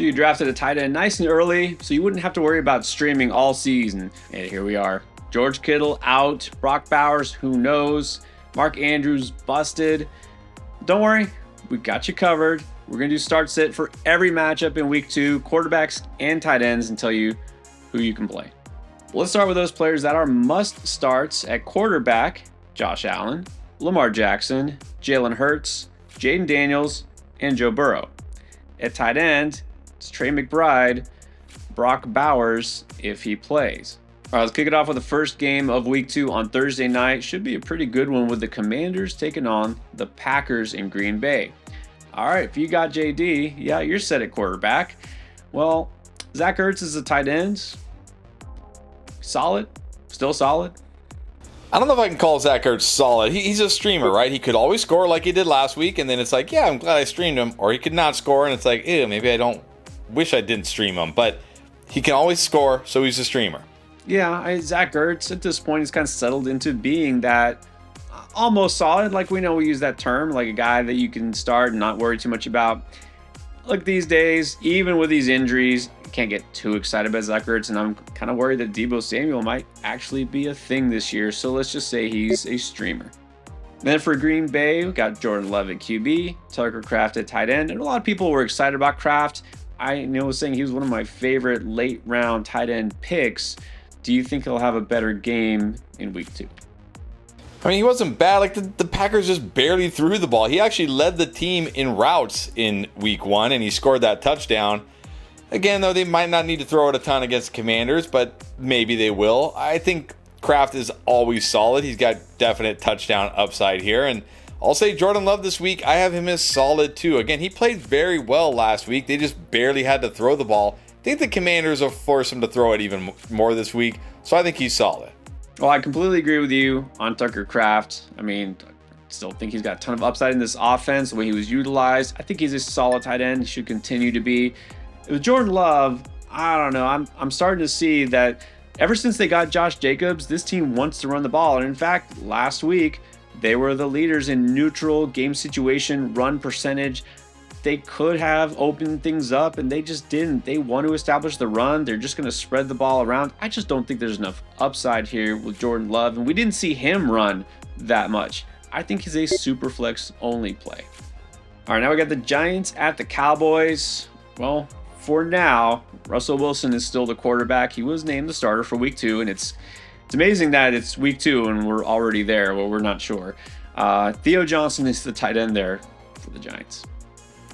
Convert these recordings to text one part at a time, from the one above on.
So you drafted a tight end nice and early, so you wouldn't have to worry about streaming all season. And here we are. George Kittle out, Brock Bowers, who knows? Mark Andrews busted. Don't worry, we got you covered. We're going to do start sit for every matchup in week 2, quarterbacks and tight ends, and tell you who you can play. Let's start with those players that are must starts at quarterback: Josh Allen, Lamar Jackson, Jalen Hurts, Jaden Daniels, and Joe Burrow. At tight end, it's Trey McBride, Brock Bowers if he plays. All right, let's kick it off with the first game of week 2 on Thursday night. Should be a pretty good one with the Commanders taking on the Packers in Green Bay. All right, if you got JD, yeah, you're set at quarterback. Well, Zach Ertz is a tight end. Solid, still solid. I don't know if I can call Zach Ertz solid. He's a streamer, right? He could always score like he did last week, and then it's like, yeah, I'm glad I streamed him. Or he could not score, and it's like, ew, maybe I don't wish I didn't stream him. But he can always score, so he's a streamer. Yeah, Zach Ertz at this point is kind of settled into being that almost solid. Like, we know we use that term, like a guy that you can start and not worry too much about. Look, these days, even with these injuries, can't get too excited about Zach Ertz, and I'm kind of worried that Deebo Samuel might actually be a thing this year, so let's just say he's a streamer. Then for Green Bay, we got Jordan Love at QB, Tucker Kraft at tight end, and a lot of people were excited about Kraft. I was saying he was one of my favorite late round tight end picks. Do you think he'll have a better game in week 2? I mean, he wasn't bad. Like, the Packers just barely threw the ball. He actually led the team in routes in week 1, and he scored that touchdown. Again, though, they might not need to throw it a ton against Commanders, but maybe they will. I think Kraft is always solid. He's got definite touchdown upside here. And I'll say Jordan Love this week, I have him as solid too. Again, he played very well last week. They just barely had to throw the ball. I think the Commanders will force him to throw it even more this week, so I think he's solid. Well, I completely agree with you on Tucker Kraft. I mean, I still think he's got a ton of upside in this offense, the way he was utilized. I think he's a solid tight end. He should continue to be. With Jordan Love, I don't know. I'm starting to see that ever since they got Josh Jacobs, this team wants to run the ball. And in fact, last week, they were the leaders in neutral game situation run percentage. They could have opened things up, and they just didn't. They want to establish the run. They're just going to spread the ball around. I just don't think there's enough upside here with Jordan Love, and we didn't see him run that much. I think he's a super flex only play. All right, now we got the Giants at the Cowboys. Well, for now, Russell Wilson is still the quarterback. He was named the starter for week 2, and it's amazing that it's week 2 and we're already there. Well, we're not sure. Theo Johnson is the tight end there for the Giants.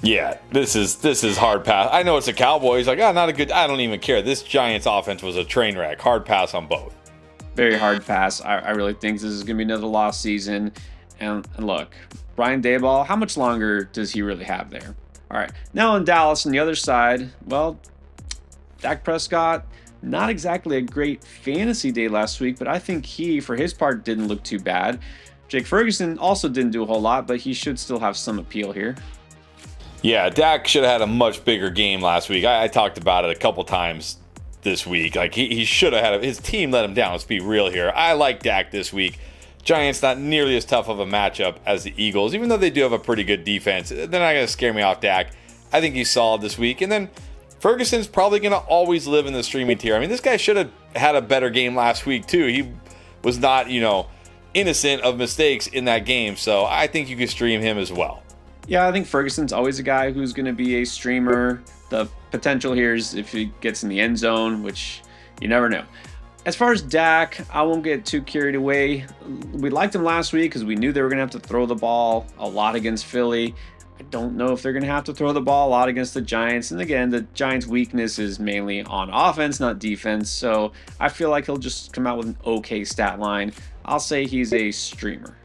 Yeah, this is hard pass. I know it's the Cowboys. Like, not a good. I don't even care. This Giants offense was a train wreck. Hard pass on both. Very hard pass. I really think this is going to be another lost season. And look, Brian Daboll, how much longer does he really have there? All right, now in Dallas on the other side, well, Dak Prescott, not exactly a great fantasy day last week, but I think he, for his part, didn't look too bad. Jake Ferguson also didn't do a whole lot, but he should still have some appeal here. Yeah, Dak should have had a much bigger game last week. I talked about it a couple times this week. Like, he should have had his team let him down. Let's be real here. I like Dak this week. Giants not nearly as tough of a matchup as the Eagles, even though they do have a pretty good defense. They're not going to scare me off Dak. I think he's solid this week. And then Ferguson's probably going to always live in the streaming tier. I mean, this guy should have had a better game last week too. He was not, innocent of mistakes in that game. So I think you could stream him as well. Yeah, I think Ferguson's always a guy who's going to be a streamer. The potential here is if he gets in the end zone, which you never know. As far as Dak, I won't get too carried away. We liked him last week because we knew they were going to have to throw the ball a lot against Philly. I don't know if they're going to have to throw the ball a lot against the Giants. And again, the Giants' weakness is mainly on offense, not defense. So I feel like he'll just come out with an okay stat line. I'll say he's a streamer.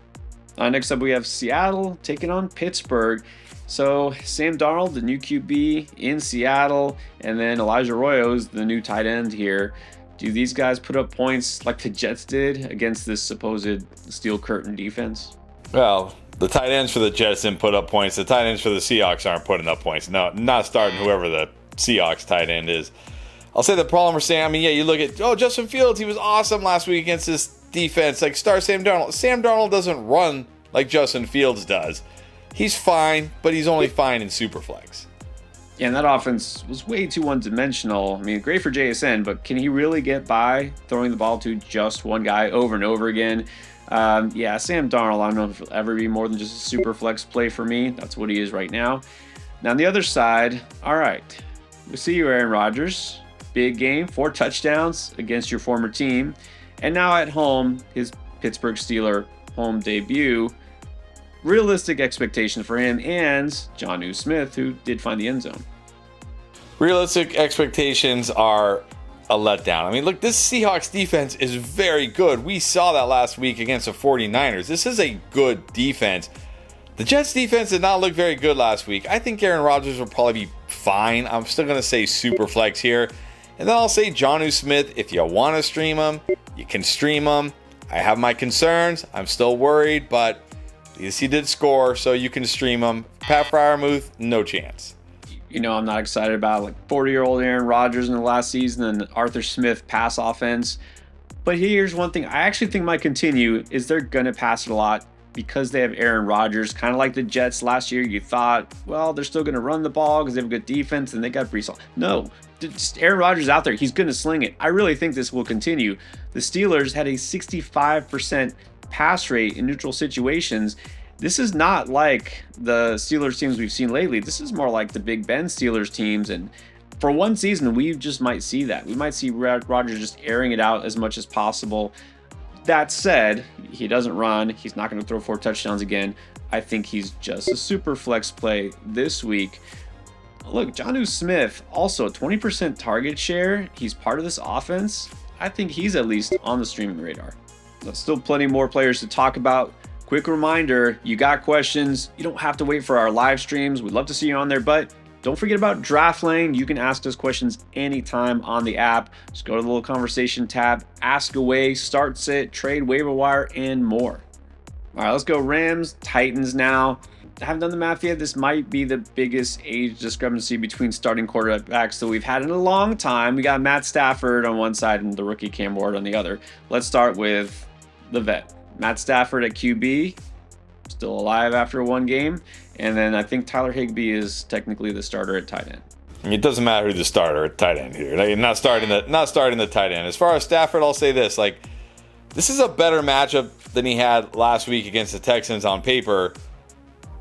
Next up, we have Seattle taking on Pittsburgh. So Sam Darnold, the new QB in Seattle, and then Elijah Arroyo is the new tight end here. Do these guys put up points like the Jets did against this supposed steel curtain defense? Well, the tight ends for the Jets didn't put up points. The tight ends for the Seahawks aren't putting up points. No, not starting whoever the Seahawks tight end is. I'll say the problem for Sam, you look at, Justin Fields, he was awesome last week against this defense. Like, start Sam Darnold. Sam Darnold doesn't run like Justin Fields does. He's fine, but he's only fine in Superflex. Yeah, and that offense was way too one-dimensional. I mean, great for JSN, but can he really get by throwing the ball to just one guy over and over again? Yeah, Sam Darnold, I don't know if he'll ever be more than just a super flex play for me. That's what he is right now. Now, on the other side, all right, we see you, Aaron Rodgers. Big game, 4 touchdowns against your former team. And now at home, his Pittsburgh Steelers home debut. Realistic expectations for him and Jonnu Smith, who did find the end zone. Realistic expectations are a letdown. I mean, look, this Seahawks defense is very good. We saw that last week against the 49ers. This is a good defense. The Jets defense did not look very good last week. I think Aaron Rodgers will probably be fine. I'm still going to say super flex here. And then I'll say Jonnu Smith. If you want to stream him, you can stream him. I have my concerns. I'm still worried, but at least he did score, so you can stream him. Pat Freiermuth, no chance. You know, I'm not excited about like 40-year-old Aaron Rodgers in the last season and Arthur Smith pass offense. But here's one thing I actually think might continue is they're going to pass it a lot because they have Aaron Rodgers. Kind of like the Jets last year. You thought, well, they're still going to run the ball because they have a good defense and they got Brees Hall. No, just Aaron Rodgers out there. He's going to sling it. I really think this will continue. The Steelers had a 65% pass rate in neutral situations. This is not like the Steelers teams we've seen lately. This is more like the Big Ben Steelers teams. And for one season, we just might see that. We might see Rodgers just airing it out as much as possible. That said, he doesn't run. He's not going to throw 4 touchdowns again. I think he's just a super flex play this week. Look, Jonnu Smith, also 20% target share. He's part of this offense. I think he's at least on the streaming radar. There's still plenty more players to talk about. Quick reminder, you got questions, you don't have to wait for our live streams. We'd love to see you on there, but don't forget about Draft Lane. You can ask us questions anytime on the app. Just go to the little conversation tab, ask away, start sit, trade, waiver wire, and more. All right, let's go Rams, Titans now. I haven't done the math yet. This might be the biggest age discrepancy between starting quarterbacks that we've had in a long time. We got Matt Stafford on one side and the rookie Cam Ward on the other. Let's start with the vet. Matt Stafford at QB, still alive after one game. And then I think Tyler Higbee is technically the starter at tight end. It doesn't matter who the starter at tight end here. Like, not starting the tight end. As far as Stafford, I'll say this: this is a better matchup than he had last week against the Texans on paper.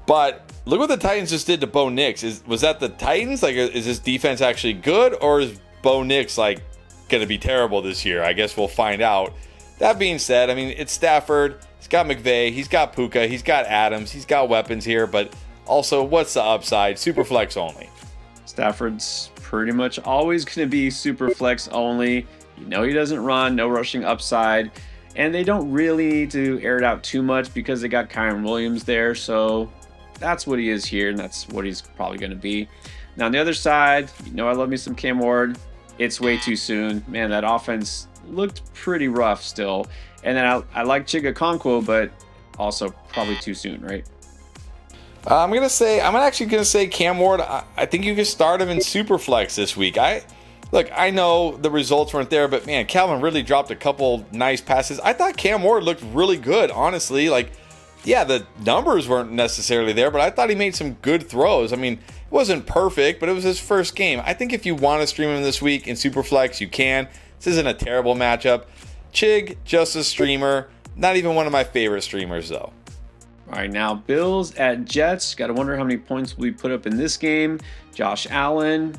But look what the Titans just did to Bo Nix. Was that the Titans? Is this defense actually good, or is Bo Nix going to be terrible this year? I guess we'll find out. That being said, I mean, it's Stafford. He's got McVay. He's got Puka. He's got Adams. He's got weapons here. But also, what's the upside? Super flex only. Stafford's pretty much always going to be super flex only. You know he doesn't run, no rushing upside. And they don't really need to air it out too much because they got Kyron Williams there. So that's what he is here, and that's what he's probably going to be. Now, on the other side, you know I love me some Cam Ward. It's way too soon. Man, that offense looked pretty rough still. And then I like Chiga Okonkwo, but also probably too soon, right? I'm actually gonna say Cam Ward. I think you can start him in Superflex this week. I know the results weren't there, but man, Calvin really dropped a couple nice passes. I thought Cam Ward looked really good, honestly. Yeah, the numbers weren't necessarily there, but I thought he made some good throws. I mean, it wasn't perfect, but it was his first game. I think if you want to stream him this week in Superflex, you can. This isn't a terrible matchup. Chig, just a streamer. Not even one of my favorite streamers, though. All right, now Bills at Jets. Got to wonder how many points we put up in this game. Josh Allen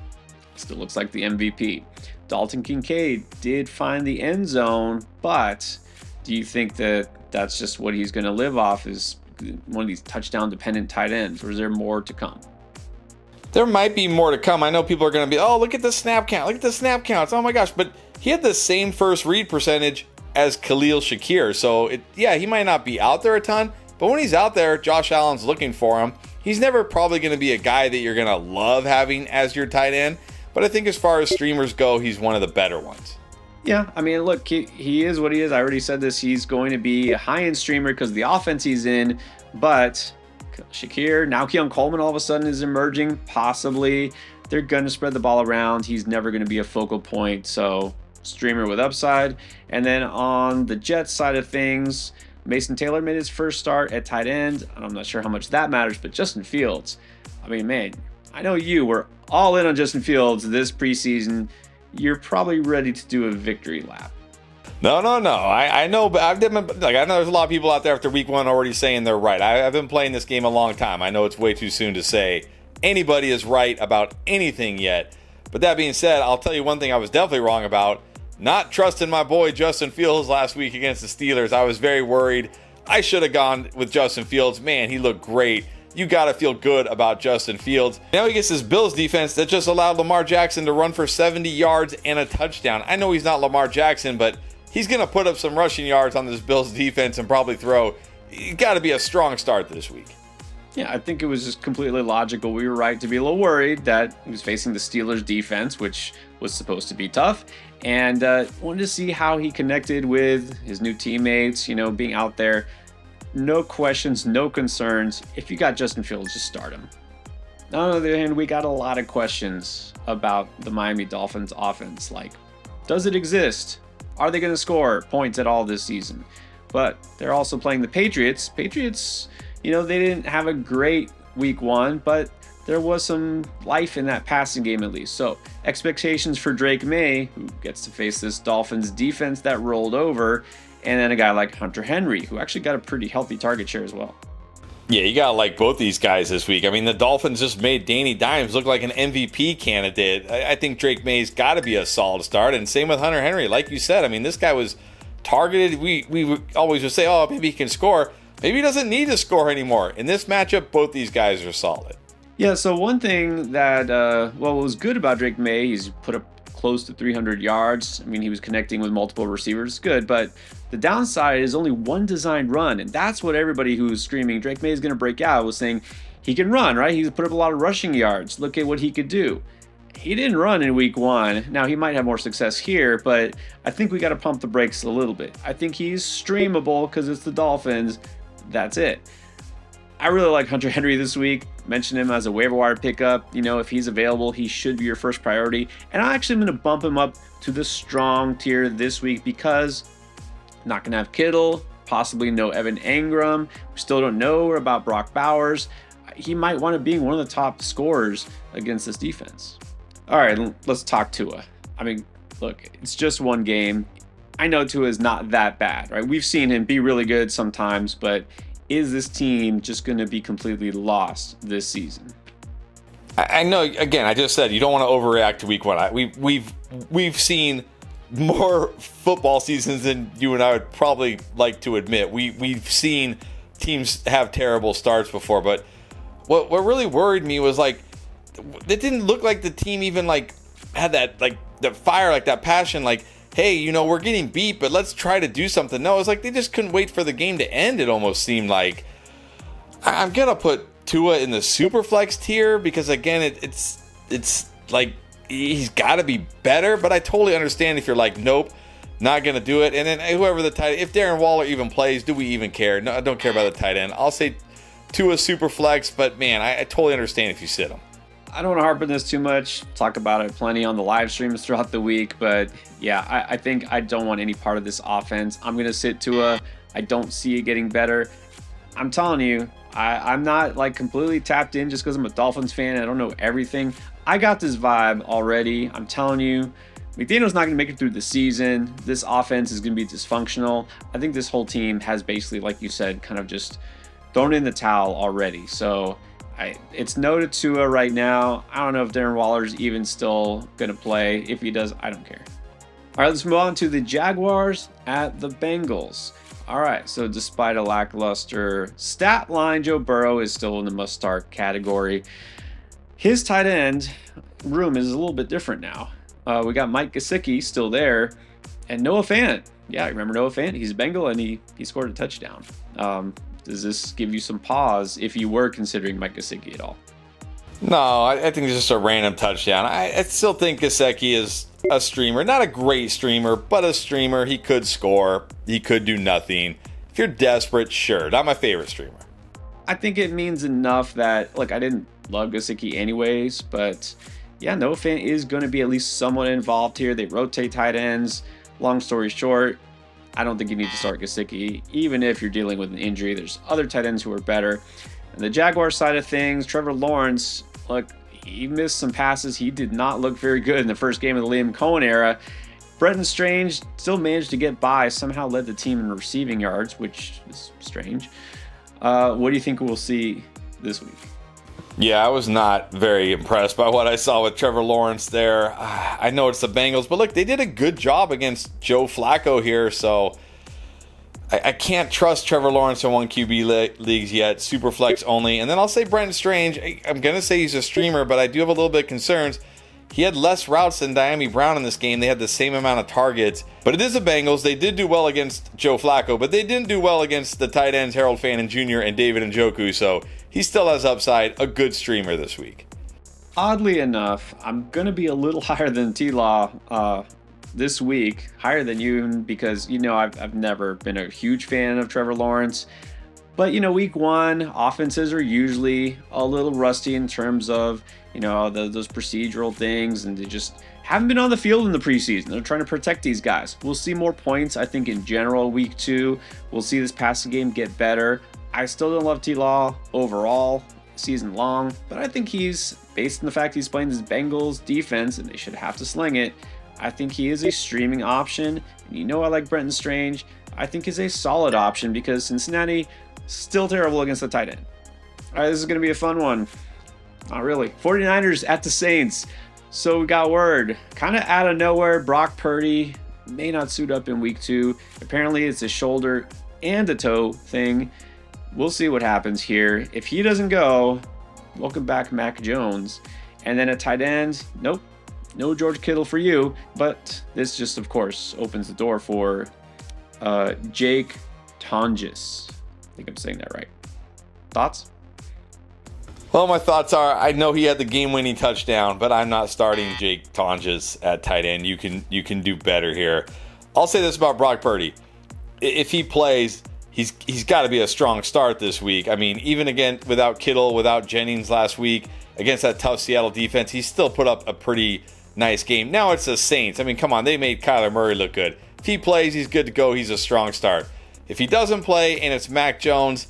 still looks like the MVP. Dalton Kincaid did find the end zone, but do you think that that's just what he's going to live off, is one of these touchdown-dependent tight ends, or is there more to come? There might be more to come. I know people are going to be, oh, look at the snap count. Look at the snap counts. Oh, my gosh. But he had the same first read percentage as Khalil Shakir. So, he might not be out there a ton, but when he's out there, Josh Allen's looking for him. He's never probably going to be a guy that you're going to love having as your tight end, but I think as far as streamers go, he's one of the better ones. Yeah, I mean, look, he is what he is. I already said this. He's going to be a high-end streamer because of the offense he's in, but Shakir, now Keon Coleman all of a sudden is emerging, possibly. They're going to spread the ball around. He's never going to be a focal point, so streamer with upside. And then on the Jets side of things, Mason Taylor made his first start at tight end. I'm not sure how much that matters, but Justin Fields, I mean, man, I know you were all in on Justin Fields this preseason, you're probably ready to do a victory lap. No. I know, but I know there's a lot of people out there after week 1 already saying they're right. I've been playing this game a long time. I know it's way too soon to say anybody is right about anything yet. But that being said, I'll tell you one thing I was definitely wrong about. Not trusting my boy Justin Fields last week against the Steelers. I was very worried. I should have gone with Justin Fields. Man, he looked great. You got to feel good about Justin Fields. Now he gets this Bills defense that just allowed Lamar Jackson to run for 70 yards and a touchdown. I know he's not Lamar Jackson, but he's going to put up some rushing yards on this Bills defense and probably throw. It got to be a strong start this week. Yeah, I think it was just completely logical. We were right to be a little worried that he was facing the Steelers defense, which was supposed to be tough, and wanted to see how he connected with his new teammates, being out there. No questions, no concerns. If you got Justin Fields, just start him. On the other hand, we got a lot of questions about the Miami Dolphins offense. Like, does it exist? Are they going to score points at all this season? But they're also playing the Patriots. Patriots, they didn't have a great week 1, but there was some life in that passing game at least. So expectations for Drake May, who gets to face this Dolphins defense that rolled over, and then a guy like Hunter Henry, who actually got a pretty healthy target share as well. Yeah, you got to like both these guys this week. I mean, the Dolphins just made Danny Dimes look like an MVP candidate. I think Drake May's got to be a solid start, and same with Hunter Henry. Like you said, I mean, this guy was targeted. We always would say, oh, maybe he can score. Maybe he doesn't need to score anymore. In this matchup, both these guys are solid. Yeah, so one thing that, what was good about Drake May, he's put up close to 300 yards. I mean, he was connecting with multiple receivers. Good, but the downside is only one designed run, and that's what everybody who's screaming Drake May is going to break out was saying he can run, right? He's put up a lot of rushing yards. Look at what he could do. He didn't run in week 1. Now, he might have more success here, but I think we got to pump the brakes a little bit. I think he's streamable because it's the Dolphins. That's it. I really like Hunter Henry this week. Mention him as a waiver wire pickup. If he's available, he should be your first priority. And I actually am going to bump him up to the strong tier this week because I'm not going to have Kittle, possibly no Evan Engram. We still don't know about Brock Bowers. He might want to be one of the top scorers against this defense. All right, let's talk Tua. I mean, look, it's just one game. I know Tua is not that bad, right? We've seen him be really good sometimes, but is this team just going to be completely lost this season? I know. Again, I just said you don't want to overreact to week 1. We've seen more football seasons than you and I would probably like to admit. We've seen teams have terrible starts before, but what really worried me was like it didn't look like the team even like had that like the fire, like that passion, like, hey, we're getting beat, but let's try to do something. No, it's like they just couldn't wait for the game to end, it almost seemed like. I'm going to put Tua in the super flex tier because, again, it's like he's got to be better, but I totally understand if you're like, nope, not going to do it. And then whoever the tight end, if Darren Waller even plays, do we even care? No, I don't care about the tight end. I'll say Tua super flex, but, man, I totally understand if you sit him. I don't want to harp on this too much, talk about it plenty on the live streams throughout the week, but yeah, I think I don't want any part of this offense. I'm going to sit Tua. I don't see it getting better. I'm telling you, I'm not like completely tapped in just because I'm a Dolphins fan and I don't know everything. I got this vibe already. I'm telling you, McDaniel's not going to make it through the season. This offense is going to be dysfunctional. I think this whole team has basically, like you said, kind of just thrown in the towel already. So it's no to Tua right now. I don't know if Darren Waller's even still going to play. If he does, I don't care. All right, let's move on to the Jaguars at the Bengals. All right, so despite a lackluster stat line, Joe Burrow is still in the must-start category. His tight end room is a little bit different now. We got Mike Gesicki still there, and Noah Fant. Yeah, remember Noah Fant? He's a Bengal, and he scored a touchdown. Does this give you some pause if you were considering Mike Gesicki at all? No, I think it's just a random touchdown. I still think Gesicki is a streamer. Not a great streamer, but a streamer. He could score. He could do nothing. If you're desperate, sure. Not my favorite streamer. I think it means enough that, look, I didn't love Gesicki anyways, but yeah, Noah Fant is going to be at least somewhat involved here. They rotate tight ends. Long story short, I don't think you need to start Gesicki, even if you're dealing with an injury. There's other tight ends who are better. And the Jaguars side of things, Trevor Lawrence, look, he missed some passes. He did not look very good in the first game of the Liam Cohen era. Brenton Strange still managed to get by, somehow led the team in receiving yards, which is strange. What do you think we'll see this week? Yeah, I was not very impressed by what I saw with Trevor Lawrence there. I know it's the Bengals, but look, they did a good job against Joe Flacco here, so I can't trust Trevor Lawrence in 1 QB leagues yet, super flex only. And then I'll say Brenton Strange. I'm going to say he's a streamer, but I do have a little bit of concerns. He had less routes than Diami Brown in this game. They had the same amount of targets. But it is the Bengals. They did do well against Joe Flacco, but they didn't do well against the tight ends Harold Fannin Jr. and David Njoku. So he still has upside, a good streamer this week. Oddly enough, I'm going to be a little higher than T-Law this week, higher than you, because, I've never been a huge fan of Trevor Lawrence. But, week one, offenses are usually a little rusty in terms of, those procedural things, and they just haven't been on the field in the preseason. They're trying to protect these guys. We'll see more points, I think, in general week two. We'll see this passing game get better. I still don't love T-Law overall, season long, but I think he's, based on the fact he's playing this Bengals defense and they should have to sling it, I think he is a streaming option. And I like Brenton Strange. I think he's a solid option because Cincinnati still terrible against the tight end. All right, this is going to be a fun one. Not really. 49ers at the Saints. So we got word, kind of out of nowhere, Brock Purdy may not suit up in week two. Apparently it's a shoulder and a toe thing. We'll see what happens here. If he doesn't go, welcome back Mac Jones. And then at tight end, nope. No George Kittle for you, but this just, of course, opens the door for Jake Tonges. I think I'm saying that right. Thoughts? Well, my thoughts are, I know he had the game-winning touchdown, but I'm not starting Jake Tonges at tight end. You can do better here. I'll say this about Brock Purdy. If he plays, he's got to be a strong start this week. I mean, even again, without Kittle, without Jennings last week, against that tough Seattle defense, he still put up a pretty nice game. Now it's the Saints. I mean, come on, they made Kyler Murray look good. If he plays, he's good to go. He's a strong start. If he doesn't play and it's Mac Jones,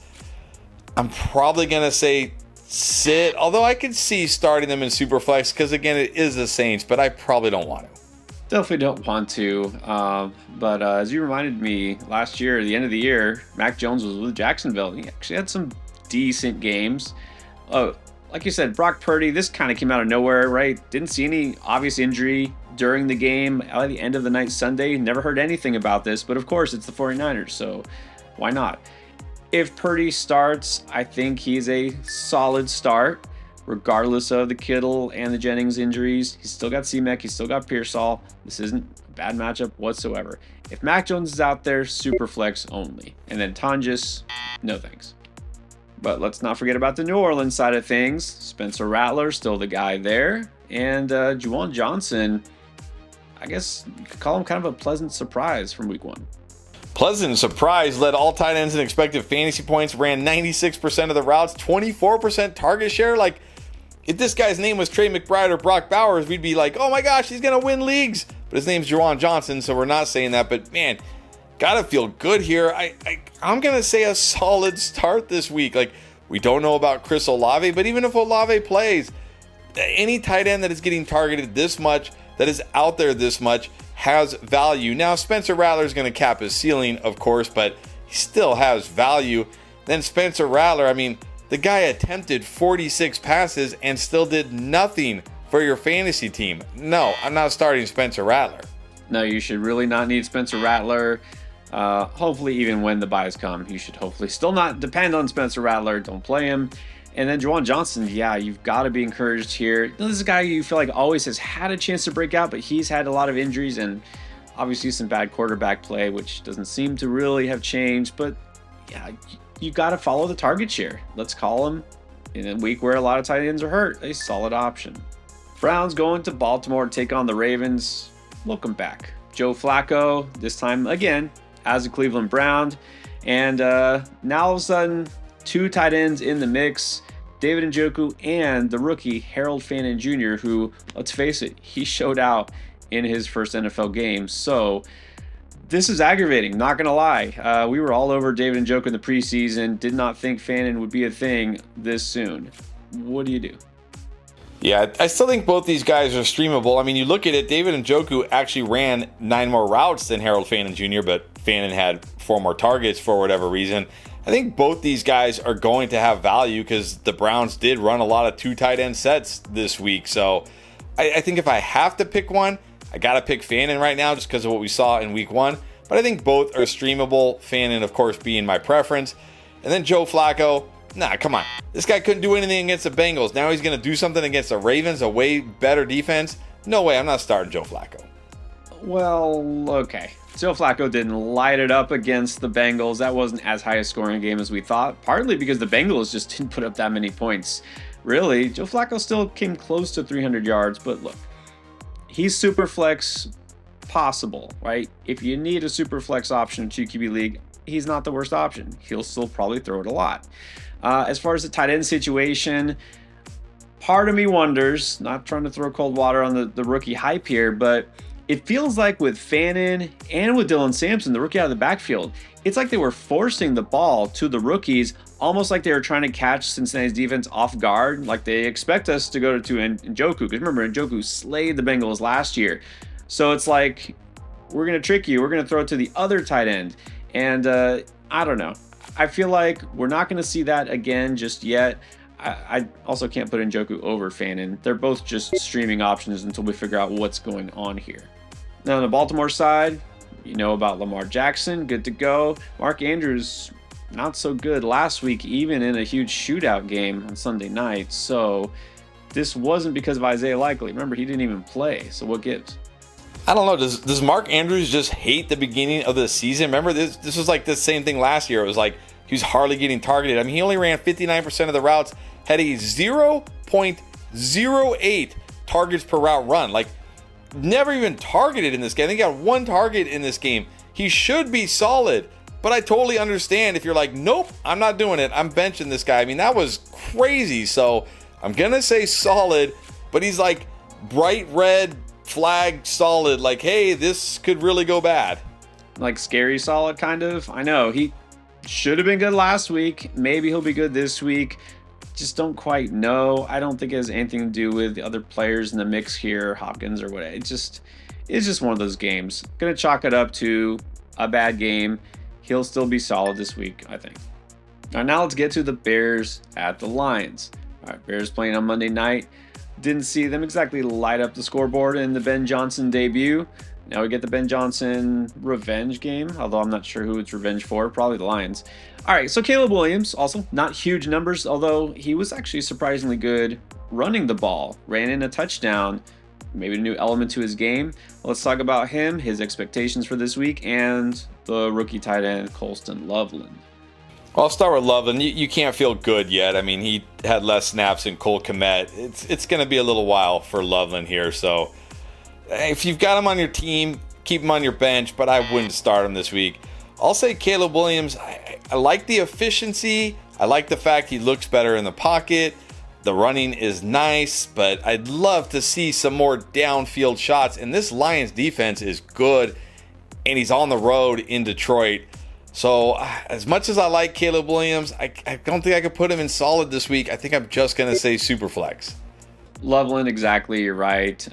I'm probably going to say sit, although I could see starting them in Superflex because, again, it is the Saints, but I probably don't want to. Definitely don't want to. But as you reminded me, last year, at the end of the year, Mac Jones was with Jacksonville. He actually had some decent games. Like you said, Brock Purdy, this kind of came out of nowhere, right? Didn't see any obvious injury during the game at the end of the night Sunday. Never heard anything about this, but of course it's the 49ers, so why not? If Purdy starts, I think he's a solid start, regardless of the Kittle and the Jennings injuries. He's still got C-Mac, he's still got Pearsall. This isn't a bad matchup whatsoever. If Mac Jones is out there, super flex only. And then Tonjes, no thanks. But let's not forget about the New Orleans side of things. Spencer Rattler, still the guy there. And Juwan Johnson, I guess you could call him kind of a pleasant surprise from week one. Pleasant surprise, led all tight ends in expected fantasy points, ran 96% of the routes, 24% target share. Like, if this guy's name was Trey McBride or Brock Bowers, we'd be like, oh my gosh, he's going to win leagues. But his name's Juwan Johnson, so we're not saying that. But man, gotta feel good here. I'm going to say a solid start this week. Like, we don't know about Chris Olave, but even if Olave plays, any tight end that is getting targeted this much, that is out there this much, has value. Now, Spencer Rattler is going to cap his ceiling, of course, but he still has value. Then Spencer Rattler, I mean, the guy attempted 46 passes and still did nothing for your fantasy team. No, I'm not starting Spencer Rattler. No, you should really not need Spencer Rattler. Hopefully, even when the buys come, you should hopefully still not depend on Spencer Rattler. Don't play him. And then Juwan Johnson, yeah, you've got to be encouraged here. This is a guy you feel like always has had a chance to break out, but he's had a lot of injuries and obviously some bad quarterback play, which doesn't seem to really have changed. But yeah, you got to follow the target share. Let's call him, in a week where a lot of tight ends are hurt, a solid option. Browns going to Baltimore to take on the Ravens. Welcome back. Joe Flacco, this time again as a Cleveland Brown. And now all of a sudden, two tight ends in the mix, David Njoku and the rookie Harold Fannin Jr., who, let's face it, he showed out in his first NFL game. So this is aggravating, not going to lie. We were all over David Njoku in the preseason, did not think Fannin would be a thing this soon. What do you do? Yeah, I still think both these guys are streamable. I mean, you look at it, David Njoku actually ran 9 more routes than Harold Fannin Jr., but Fannin had 4 more targets for whatever reason. I think both these guys are going to have value because the Browns did run a lot of 2 tight end sets this week. So I think if I have to pick one, I got to pick Fannin right now just because of what we saw in week 1. But I think both are streamable, Fannin, of course, being my preference. And then Joe Flacco. Nah, come on. This guy couldn't do anything against the Bengals. Now he's going to do something against the Ravens, a way better defense. No way, I'm not starting Joe Flacco. Well, okay. Joe Flacco didn't light it up against the Bengals. That wasn't as high a scoring game as we thought, partly because the Bengals just didn't put up that many points. Really, Joe Flacco still came close to 300 yards, but look, he's super flex possible, right? If you need a super flex option in 2QB league, he's not the worst option. He'll still probably throw it a lot. As far as the tight end situation, part of me wonders, not trying to throw cold water on the rookie hype here, but it feels like with Fannin and with Dylan Sampson, the rookie out of the backfield, it's like they were forcing the ball to the rookies, almost like they were trying to catch Cincinnati's defense off guard, like they expect us to go to Njoku. Because remember, Njoku slayed the Bengals last year. So it's like, we're going to trick you. We're going to throw it to the other tight end. And I don't know. I feel like we're not going to see that again just yet. I also can't put Njoku over Fannin. They're both just streaming options until we figure out what's going on here. Now, on the Baltimore side, you know about Lamar Jackson, good to go. Mark Andrews, not so good last week, even in a huge shootout game on Sunday night. So this wasn't because of Isaiah Likely. Remember, he didn't even play. So what gives? I don't know. Does Mark Andrews just hate the beginning of the season? Remember, this was like the same thing last year. It was like he was hardly getting targeted. I mean, he only ran 59% of the routes, had a 0.08 targets per route run. Like, never even targeted in this game. I think he got 1 target in this game. He should be solid, but I totally understand if you're like, nope, I'm not doing it. I'm benching this guy. I mean, that was crazy. So I'm going to say solid, but he's like bright red flag solid, like, hey, this could really go bad. Like scary solid, kind of. I know he should have been good last week. Maybe he'll be good this week. Just don't quite know. I don't think it has anything to do with the other players in the mix here, Hopkins or whatever. It's just one of those games. Gonna chalk it up to a bad game. He'll still be solid this week, I think. All right, now let's get to the Bears at the Lions. All right, Bears playing on Monday night. Didn't see them exactly light up the scoreboard in the Ben Johnson debut. Now we get the Ben Johnson revenge game, although I'm not sure who it's revenge for. Probably the Lions. All right, so Caleb Williams, also not huge numbers, although he was actually surprisingly good running the ball. Ran in a touchdown, maybe a new element to his game. Let's talk about him, his expectations for this week, and the rookie tight end, Colston Loveland. Well, I'll start with Loveland. You can't feel good yet. I mean, he had less snaps than Cole Kmet. It's going to be a little while for Loveland here. So if you've got him on your team, keep him on your bench, but I wouldn't start him this week. I'll say Caleb Williams. I like the efficiency. I like the fact he looks better in the pocket. The running is nice, but I'd love to see some more downfield shots. And this Lions defense is good, and he's on the road in Detroit. So as much as I like Caleb Williams, I don't think I could put him in solid this week. I think I'm just going to say super flex. Loveland, exactly. You're right.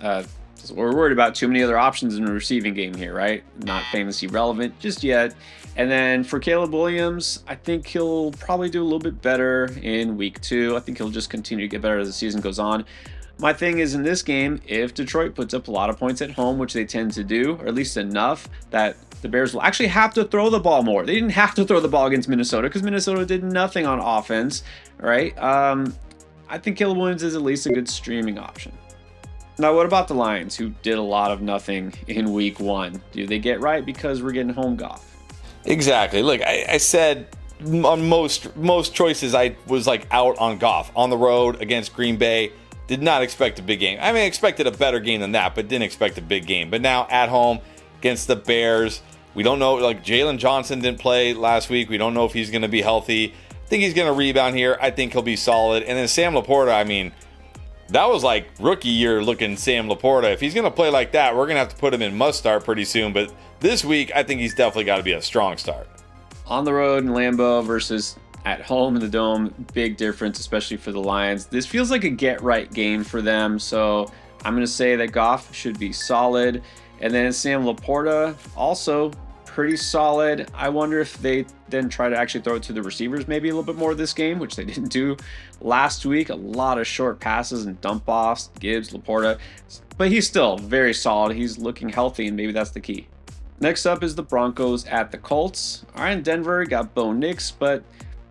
We're worried about too many other options in the receiving game here, right? Not fantasy relevant just yet. And then for Caleb Williams, I think he'll probably do a little bit better in week 2. I think he'll just continue to get better as the season goes on. My thing is, in this game, if Detroit puts up a lot of points at home, which they tend to do, or at least enough that the Bears will actually have to throw the ball more. They didn't have to throw the ball against Minnesota because Minnesota did nothing on offense, right? I think Caleb Williams is at least a good streaming option. Now, what about the Lions, who did a lot of nothing in week 1? Do they get right because we're getting home Goff? Exactly. Look, I said on most choices, I was like out on Goff. On the road against Green Bay, did not expect a big game. I mean, I expected a better game than that, but didn't expect a big game. But now at home against the Bears, we don't know, like Jalen Johnson didn't play last week. We don't know if he's going to be healthy. I think he's going to rebound here. I think he'll be solid. And then Sam Laporta, I mean, that was like rookie year looking Sam Laporta. If he's going to play like that, we're going to have to put him in must start pretty soon. But this week, I think he's definitely got to be a strong start. On the road in Lambeau versus at home in the Dome, big difference, especially for the Lions. This feels like a get-right game for them, so I'm going to say that Goff should be solid. And then Sam Laporta, also pretty solid. I wonder if they then try to actually throw it to the receivers maybe a little bit more this game, which they didn't do last week. A lot of short passes and dump offs, Gibbs, Laporta. But he's still very solid. He's looking healthy, and maybe that's the key. Next up is the Broncos at the Colts. All right, in Denver, got Bo Nix, but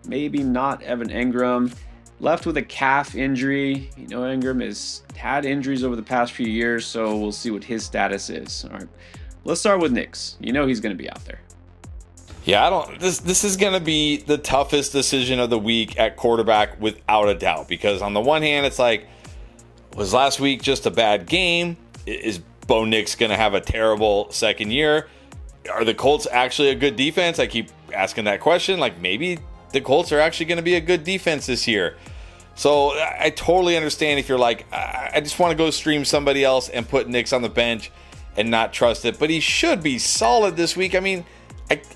maybe not Evan Engram. Left with a calf injury. You know, Engram has had injuries over the past few years, so we'll see what his status is. All right, let's start with Nix. You know he's going to be out there. Yeah, this is going to be the toughest decision of the week at quarterback without a doubt, because on the one hand, it's like, was last week just a bad game? Is Bo Nix going to have a terrible second year? Are the Colts actually a good defense? I keep asking that question. Like, maybe the Colts are actually going to be a good defense this year. So I totally understand if you're like, I just want to go stream somebody else and put Nix on the bench and not trust it. But he should be solid this week. I mean,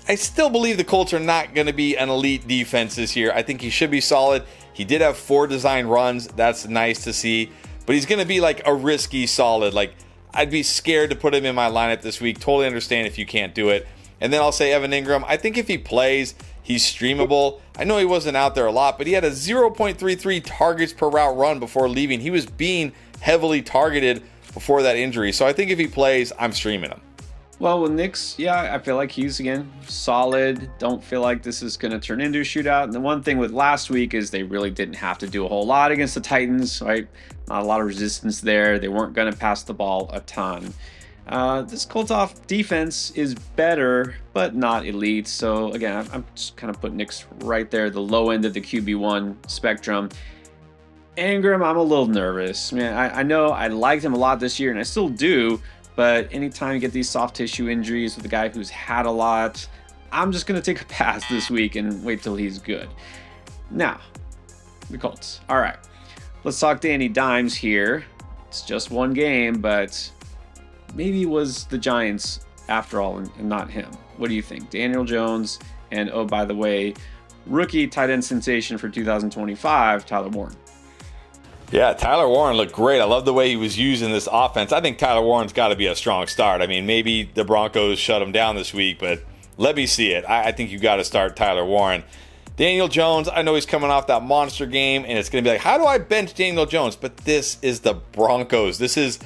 I still believe the Colts are not going to be an elite defense this year. I think he should be solid. He did have 4 design runs. That's nice to see. But he's going to be like a risky solid. Like, I'd be scared to put him in my lineup this week. Totally understand if you can't do it. And then I'll say Evan Engram. I think if he plays, he's streamable. I know he wasn't out there a lot, but he had a 0.33 targets per route run before leaving. He was being heavily targeted before that injury. So I think if he plays, I'm streaming him. Well, with Nix, yeah, I feel like he's, again, solid. Don't feel like this is going to turn into a shootout. And the one thing with last week is they really didn't have to do a whole lot against the Titans, right? Not a lot of resistance there. They weren't going to pass the ball a ton. This Colts off defense is better, but not elite. So, again, I'm just kind of putting Nix right there, the low end of the QB1 spectrum. Engram, I'm a little nervous. Man, I know I liked him a lot this year, and I still do. But anytime you get these soft tissue injuries with a guy who's had a lot, I'm just going to take a pass this week and wait till he's good. Now, the Colts. All right, let's talk Danny Dimes here. It's just one game, but maybe it was the Giants after all and not him. What do you think? Daniel Jones and, oh, by the way, rookie tight end sensation for 2025, Tyler Warren. Yeah, Tyler Warren looked great. I love the way he was using this offense. I think Tyler Warren's got to be a strong start. I mean, maybe the Broncos shut him down this week, but let me see it. I think you got to start Tyler Warren. Daniel Jones, I know he's coming off that monster game, and it's going to be like, how do I bench Daniel Jones? But this is the Broncos. This is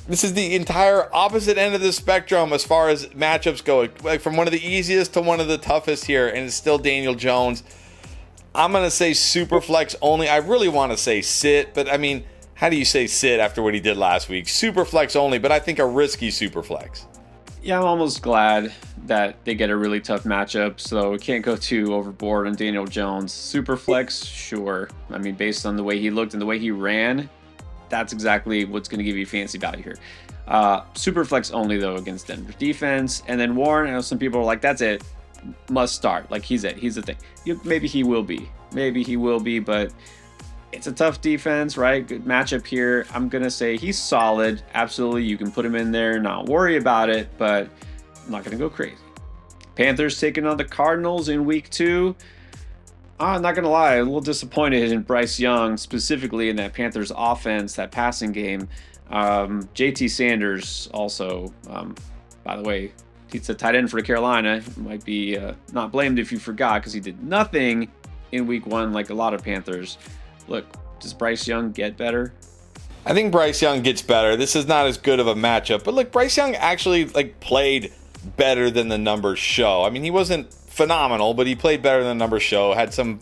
the entire opposite end of the spectrum as far as matchups go. Like, from one of the easiest to one of the toughest here, and it's still Daniel Jones. I'm going to say super flex only. I really want to say sit, but I mean, how do you say sit after what he did last week? Super flex only, but I think a risky super flex. Yeah, I'm almost glad that they get a really tough matchup, so we can't go too overboard on Daniel Jones. Super flex, sure. I mean, based on the way he looked and the way he ran, that's exactly what's going to give you fancy value here. Super flex only, though, against Denver defense. And then Warren, I know some people are like, that's it. Must start. Like, he's it. He's the thing. Maybe he will be. But it's a tough defense, right? Good matchup here. I'm going to say he's solid. Absolutely. You can put him in there, not worry about it, but I'm not going to go crazy. Panthers taking on the Cardinals in week 2. I'm not going to lie. A little disappointed in Bryce Young, specifically in that Panthers offense, that passing game. JT Sanders also, by the way, he's a tight end for Carolina. Might be not blamed if you forgot, because he did nothing in week 1 like a lot of Panthers. Look, does Bryce Young get better? I think Bryce Young gets better. This is not as good of a matchup. But look, Bryce Young actually played better than the numbers show. I mean, he wasn't phenomenal, but he played better than the numbers show. Had some,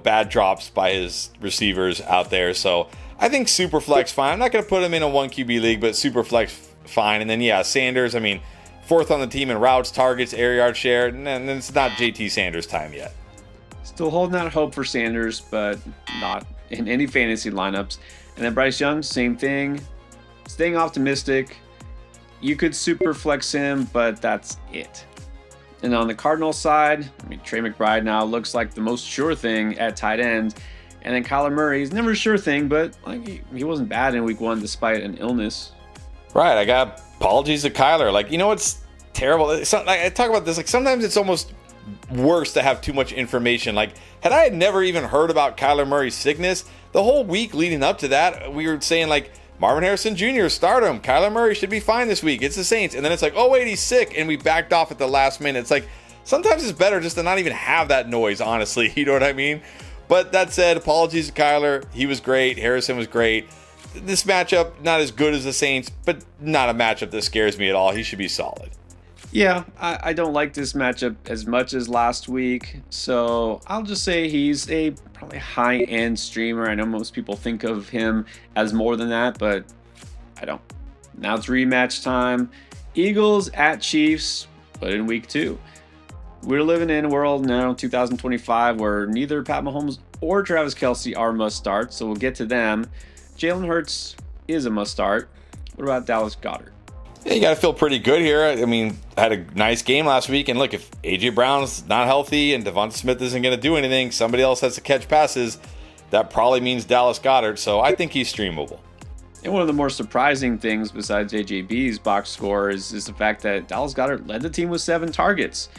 bad drops by his receivers out there. So I think super flex fine. I'm not going to put him in a 1 QB league, but super flex fine. And then, Sanders, I mean, 4th on the team in routes, targets, air yard share, and then it's not JT Sanders time yet. Still holding out hope for Sanders, but not in any fantasy lineups. And then Bryce Young, same thing. Staying optimistic. You could super flex him, but that's it. And on the Cardinals side, I mean, Trey McBride now looks like the most sure thing at tight end. And then Kyler Murray is never a sure thing, but he wasn't bad in week 1 despite an illness. Right, I got apologies to Kyler. What's terrible? I talk about this. Sometimes it's almost worse to have too much information. Had I never even heard about Kyler Murray's sickness, the whole week leading up to that, we were saying like, Marvin Harrison Jr., start him. Kyler Murray should be fine this week. It's the Saints. And then it's like, oh, wait, he's sick. And we backed off at the last minute. It's like, sometimes it's better just to not even have that noise, honestly. You know what I mean? But that said, apologies to Kyler. He was great. Harrison was great. This matchup, not as good as the Saints, but not a matchup that scares me at all. He should be solid. Yeah, I don't like this matchup as much as last week, so I'll just say he's a probably high-end streamer. I know most people think of him as more than that, but I don't. Now it's rematch time. Eagles at Chiefs, but in week 2. We're living in a world now, 2025, where neither Pat Mahomes or Travis Kelce are must-start, so we'll get to them. Jalen Hurts is a must-start. What about Dallas Goedert? Yeah, you got to feel pretty good here. I mean, had a nice game last week. And look, if A.J. Brown's not healthy and Devonta Smith isn't going to do anything, somebody else has to catch passes. That probably means Dallas Goedert. So I think he's streamable. And one of the more surprising things besides AJB's box score is the fact that Dallas Goedert led the team with 7 targets.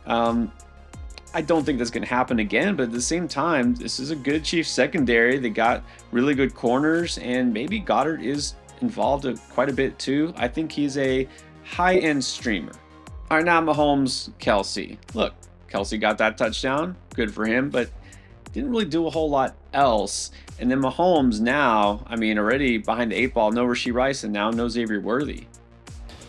I don't think that's going to happen again, but at the same time, this is a good Chiefs secondary. They got really good corners, and maybe Goddard is involved quite a bit too. I think he's a high-end streamer. All right, now Mahomes, Kelce. Look, Kelce got that touchdown. Good for him, but didn't really do a whole lot else. And then Mahomes now, I mean, already behind the 8 ball, no Rashee Rice, and now no Xavier Worthy.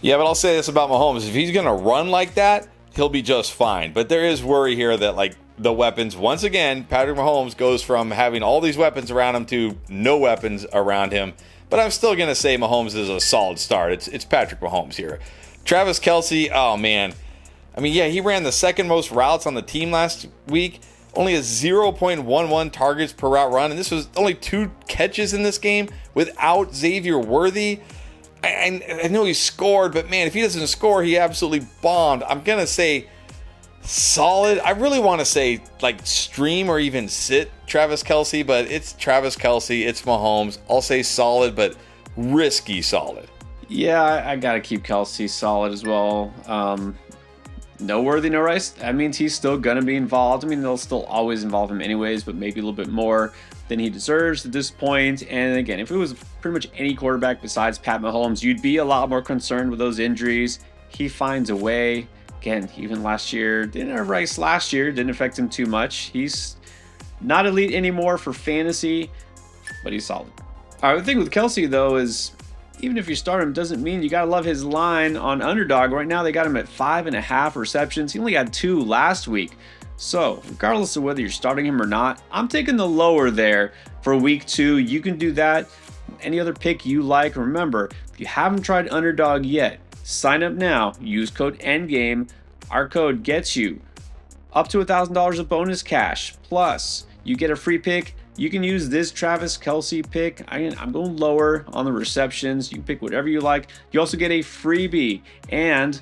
Yeah, but I'll say this about Mahomes. If he's going to run like that, he'll be just fine. But there is worry here that, like, the weapons, once again, Patrick Mahomes goes from having all these weapons around him to no weapons around him. But I'm still going to say Mahomes is a solid start. It's Patrick Mahomes here. Travis Kelce, oh man. I mean, yeah, he ran the second most routes on the team last week. Only a 0.11 targets per route run. And this was only 2 catches in this game without Xavier Worthy. I know he scored, but man, if he doesn't score, he absolutely bombed. I'm going to say solid. I really want to say like stream or even sit Travis Kelce, but it's Travis Kelce, it's Mahomes. I'll say solid, but risky solid. Yeah, I got to keep Kelce solid as well. No Worthy, no Rice. That means he's still going to be involved. I mean, they'll still always involve him anyways, but maybe a little bit more than he deserves at this point. And again, if it was pretty much any quarterback besides Pat Mahomes, you'd be a lot more concerned with those injuries. He finds a way. Again, even last year, didn't have Rice last year, didn't affect him too much. He's not elite anymore for fantasy, but he's solid. All right, the thing with Kelce, though, is even if you start him, doesn't mean you got to love his line on Underdog. Right now, they got him at 5.5 receptions. He only had 2 last week. So, regardless of whether you're starting him or not, I'm taking the lower there for week 2. You can do that. Any other pick you like. Remember, if you haven't tried Underdog yet, sign up now. Use code ENDGAME. Our code gets you up to $1,000 of bonus cash. Plus, you get a free pick. You can use this Travis Kelce pick. I'm going lower on the receptions. You can pick whatever you like. You also get a freebie. And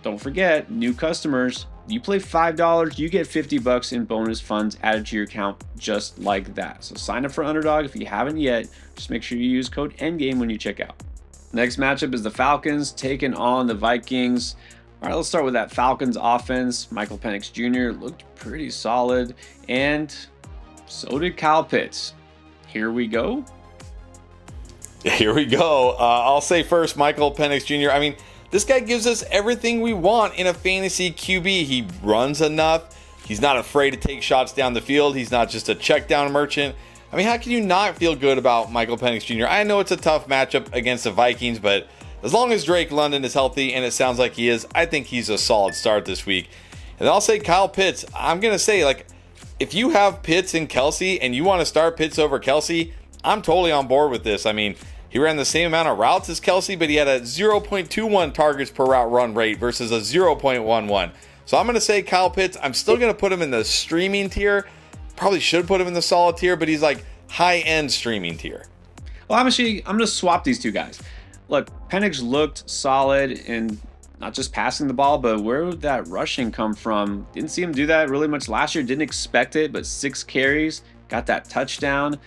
don't forget, new customers, you play $5, you get $50 in bonus funds added to your account just like that. So sign up for Underdog if you haven't yet. Just make sure you use code ENDGAME when you check out. Next matchup is the Falcons taking on the Vikings. All right, let's start with that Falcons offense. Michael Penix Jr. looked pretty solid, and so did Kyle Pitts. Here we go. Here we go. I'll say first, Michael Penix Jr. I mean, this guy gives us everything we want in a fantasy QB. He runs enough. He's not afraid to take shots down the field. He's not just a check down merchant. I mean, how can you not feel good about Michael Penix Jr.? I know it's a tough matchup against the Vikings, but as long as Drake London is healthy, and it sounds like he is, I think he's a solid start this week. And I'll say Kyle Pitts. I'm going to say, like, if you have Pitts and Kelce and you want to start Pitts over Kelce, I'm totally on board with this. I mean, he ran the same amount of routes as Kelce, but he had a 0.21 targets per route run rate versus a 0.11. So I'm going to say Kyle Pitts. I'm still going to put him in the streaming tier. Probably should put him in the solid tier, but he's like high-end streaming tier. Well, I'm going to swap these two guys. Look, Penix looked solid and not just passing the ball, but where would that rushing come from? Didn't see him do that really much last year. Didn't expect it, but 6 carries, got that touchdown.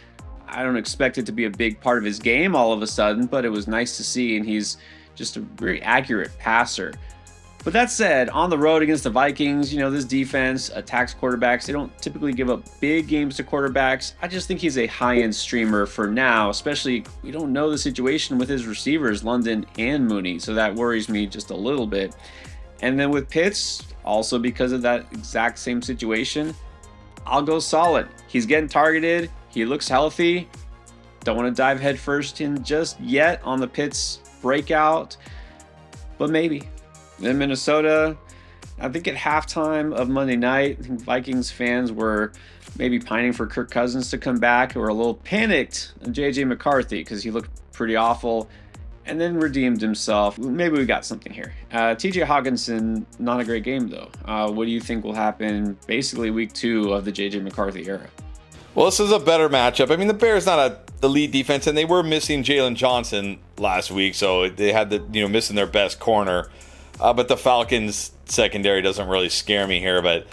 I don't expect it to be a big part of his game all of a sudden, but it was nice to see, and he's just a very accurate passer. But that said, on the road against the Vikings, this defense attacks quarterbacks. They don't typically give up big games to quarterbacks. I just think he's a high-end streamer for now, especially we don't know the situation with his receivers, London and Mooney, so that worries me just a little bit. And then with Pitts, also because of that exact same situation, I'll go solid. He's getting targeted. He looks healthy. Don't want to dive headfirst in just yet on the Pitts breakout, but maybe. In Minnesota, I think at halftime of Monday night, I think Vikings fans were maybe pining for Kirk Cousins to come back, or a little panicked on J.J. McCarthy because he looked pretty awful and then redeemed himself. Maybe we got something here. T.J. Hawkinson, not a great game though. What do you think will happen basically week 2 of the J.J. McCarthy era? Well, this is a better matchup. I mean, the Bears not a elite defense, and they were missing Jalen Johnson last week, so they had missing their best corner. But the Falcons secondary doesn't really scare me here. But,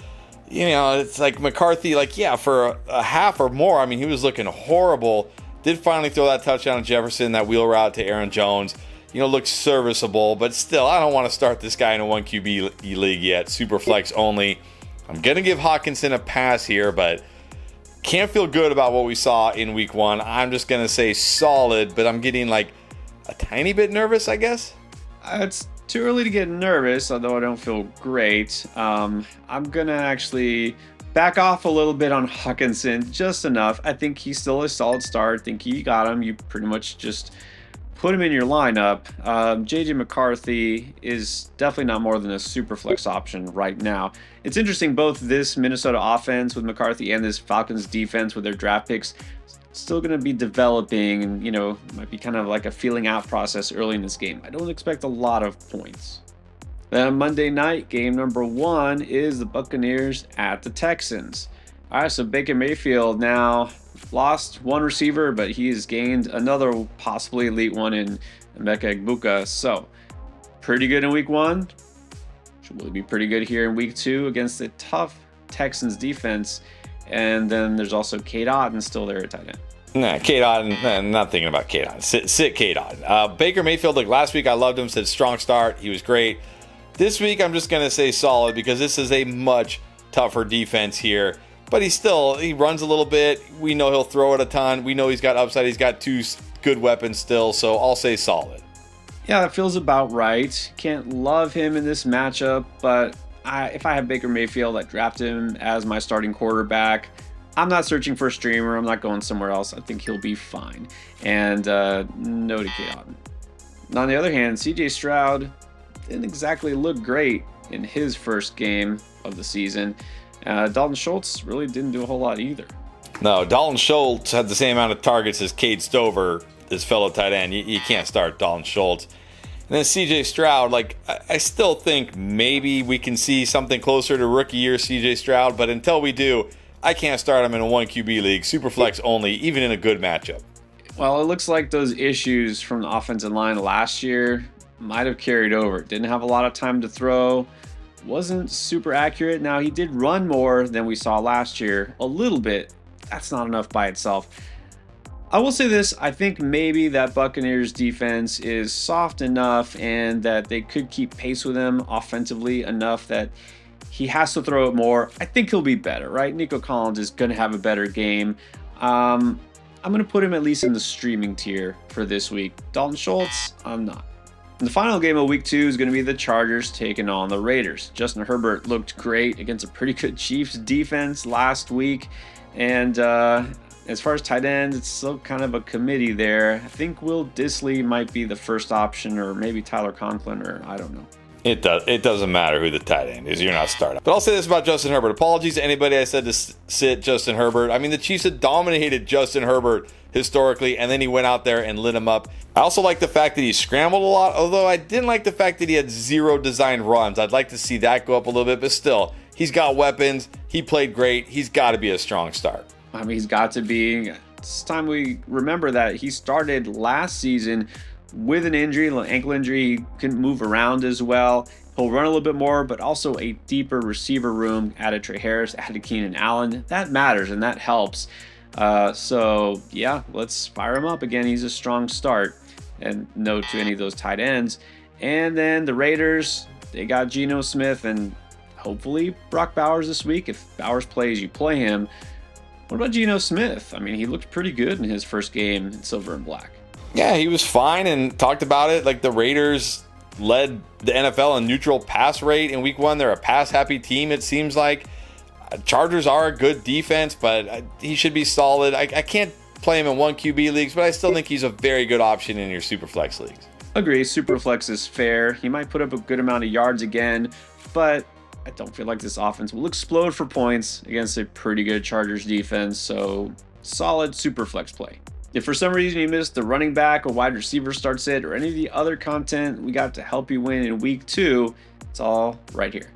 it's like McCarthy, for a half or more, I mean, he was looking horrible. Did finally throw that touchdown to Jefferson, that wheel route to Aaron Jones. Looks serviceable. But still, I don't want to start this guy in a 1 QB league yet. Super flex only. I'm going to give Hawkinson a pass here, but can't feel good about what we saw in week 1. I'm just going to say solid, but I'm getting a tiny bit nervous, I guess. It's too early to get nervous, although I don't feel great. I'm going to actually back off a little bit on Hawkinson, just enough. I think he's still a solid start. I think you got him. You pretty much just put him in your lineup. J.J. McCarthy is definitely not more than a super flex option right now. It's interesting, both this Minnesota offense with McCarthy and this Falcons defense with their draft picks still going to be developing, and might be kind of like a feeling out process early in this game. I don't expect a lot of points. Then Monday night, game number 1 is the Buccaneers at the Texans. All right, so Baker Mayfield now lost one receiver, but he has gained another possibly elite one in Emeka Egbuka. So pretty good in week 1. Should really be pretty good here in week 2 against the tough Texans defense. And then there's also Cade Otton still there at tight end. Nah, Cade Otton, not thinking about Cade Otton. Sit Cade Otton. Baker Mayfield, last week I loved him, said strong start. He was great. This week I'm just going to say solid because this is a much tougher defense here. But he runs a little bit. We know he'll throw it a ton. We know he's got upside. He's got 2 good weapons still. So I'll say solid. Yeah, that feels about right. Can't love him in this matchup, but if I have Baker Mayfield, I draft him as my starting quarterback. I'm not searching for a streamer. I'm not going somewhere else. I think he'll be fine. And no to Cade Otton. On the other hand, CJ Stroud didn't exactly look great in his first game of the season. Dalton Schultz really didn't do a whole lot either. No, Dalton Schultz had the same amount of targets as Cade Stover, his fellow tight end. You can't start Dalton Schultz. And then CJ Stroud, I still think maybe we can see something closer to rookie year CJ Stroud, but until we do, I can't start him in a 1 QB league, super flex only, even in a good matchup. Well, it looks like those issues from the offensive line last year might have carried over. Didn't have a lot of time to throw, wasn't super accurate. Now, he did run more than we saw last year, a little bit. That's not enough by itself. I will say this, I think maybe that Buccaneers defense is soft enough and that they could keep pace with him offensively enough that he has to throw it more. I think he'll be better, right? Nico Collins is going to have a better game. I'm going to put him at least in the streaming tier for this week. Dalton Schultz, I'm not. And the final game of week 2 is going to be the Chargers taking on the Raiders. Justin Herbert looked great against a pretty good Chiefs defense last week. And as far as tight ends, it's still kind of a committee there. I think Will Dissly might be the first option, or maybe Tyler Conklin, or I don't know. It doesn't matter who the tight end is. You're not starting. But I'll say this about Justin Herbert. Apologies to anybody I said to sit Justin Herbert. I mean, the Chiefs had dominated Justin Herbert historically, and then he went out there and lit him up. I also like the fact that he scrambled a lot, although I didn't like the fact that he had 0 designed runs. I'd like to see that go up a little bit, but still, he's got weapons. He played great. He's got to be a strong start. I mean, he's got to be. It's time we remember that he started last season with an injury, an ankle injury. He couldn't move around as well. He'll run a little bit more, but also a deeper receiver room. Added Trey Harris, added Keenan Allen. That matters and that helps. So yeah, let's fire him up again. He's a strong start, and no to any of those tight ends. And then the Raiders, they got Geno Smith and hopefully Brock Bowers this week. If Bowers plays, you play him. What about Geno Smith? I mean, he looked pretty good in his first game in silver and black. Yeah, he was fine and talked about it. Like, the Raiders led the NFL in neutral pass rate in week 1. They're a pass-happy team, it seems like. Chargers are a good defense, but he should be solid. I can't play him in 1 QB leagues, but I still think he's a very good option in your Superflex leagues. Agree, Superflex is fair. He might put up a good amount of yards again, but I don't feel like this offense will explode for points against a pretty good Chargers defense, so solid Superflex play. If for some reason you missed the running back or wide receiver start sit or any of the other content we got to help you win in week 2, it's all right here.